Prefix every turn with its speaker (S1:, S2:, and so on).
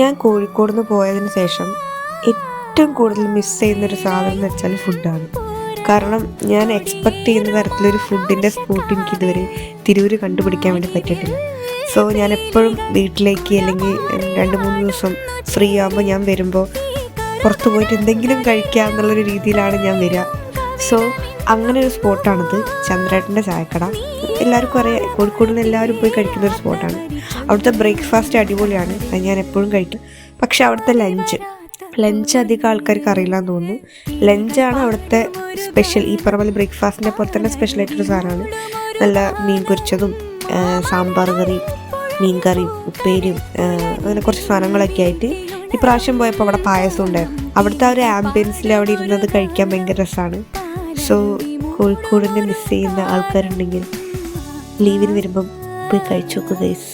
S1: ഞാൻ കോഴിക്കോട് നിന്ന് പോയതിന് ശേഷം ഏറ്റവും കൂടുതൽ മിസ് ചെയ്യുന്നൊരു സാധനം എന്ന് വെച്ചാൽ ഫുഡാണ്. കാരണം ഞാൻ എക്സ്പെക്റ്റ് ചെയ്യുന്ന തരത്തിലൊരു ഫുഡിൻ്റെ സ്പോട്ട് എനിക്ക് ഇതുവരെ തിരൂര് കണ്ടുപിടിക്കാൻ വേണ്ടി പറ്റിയിട്ടില്ല. സോ ഞാൻ എപ്പോഴും വീട്ടിലേക്ക് അല്ലെങ്കിൽ 2-3 ദിവസം ഫ്രീ ആകുമ്പോൾ ഞാൻ വരുമ്പോൾ പുറത്ത് പോയിട്ട് എന്തെങ്കിലും കഴിക്കുക എന്നുള്ളൊരു രീതിയിലാണ് ഞാൻ വരിക. സോ അങ്ങനെ ഒരു സ്പോട്ടാണിത്, ചന്ദ്രേട്ടൻ്റെ ചായക്കട. എല്ലാവർക്കും അറിയാം, കോഴിക്കോട് നിന്ന് എല്ലാവരും പോയി കഴിക്കുന്ന ഒരു സ്പോട്ടാണ്. അവിടുത്തെ ബ്രേക്ക്ഫാസ്റ്റ് അടിപൊളിയാണ്, അത് ഞാൻ എപ്പോഴും കഴിക്കും. പക്ഷെ അവിടുത്തെ ലഞ്ച് അധികം ആൾക്കാർക്ക് അറിയില്ല എന്ന് തോന്നുന്നു. ലഞ്ചാണ് അവിടുത്തെ സ്പെഷ്യൽ. ഈ പറഞ്ഞ ബ്രേക്ക്ഫാസ്റ്റിൻ്റെ പോലെ തന്നെ സ്പെഷ്യലായിട്ടൊരു സാധനമാണ്. നല്ല മീൻ പൊരിച്ചതും സാമ്പാർ കറി, മീൻ കറിയും ഉപ്പേരിയും അങ്ങനെ കുറച്ച് സാധനങ്ങളൊക്കെ ആയിട്ട്. ഈ പ്രാവശ്യം പോയപ്പോൾ അവിടെ പായസം ഉണ്ടായിരുന്നു. അവിടുത്തെ ആ ഒരു ആംബിയൻസിൽ അവിടെ ഇരുന്നത് കഴിക്കാൻ ഭയങ്കര രസമാണ്. സോ കോഴിക്കോടിനെ മിസ് ചെയ്യുന്ന ആൾക്കാരുണ്ടെങ്കിൽ ലീവിന് വരുമ്പം പോയി കഴിച്ചു നോക്കുക ഗൈസ്.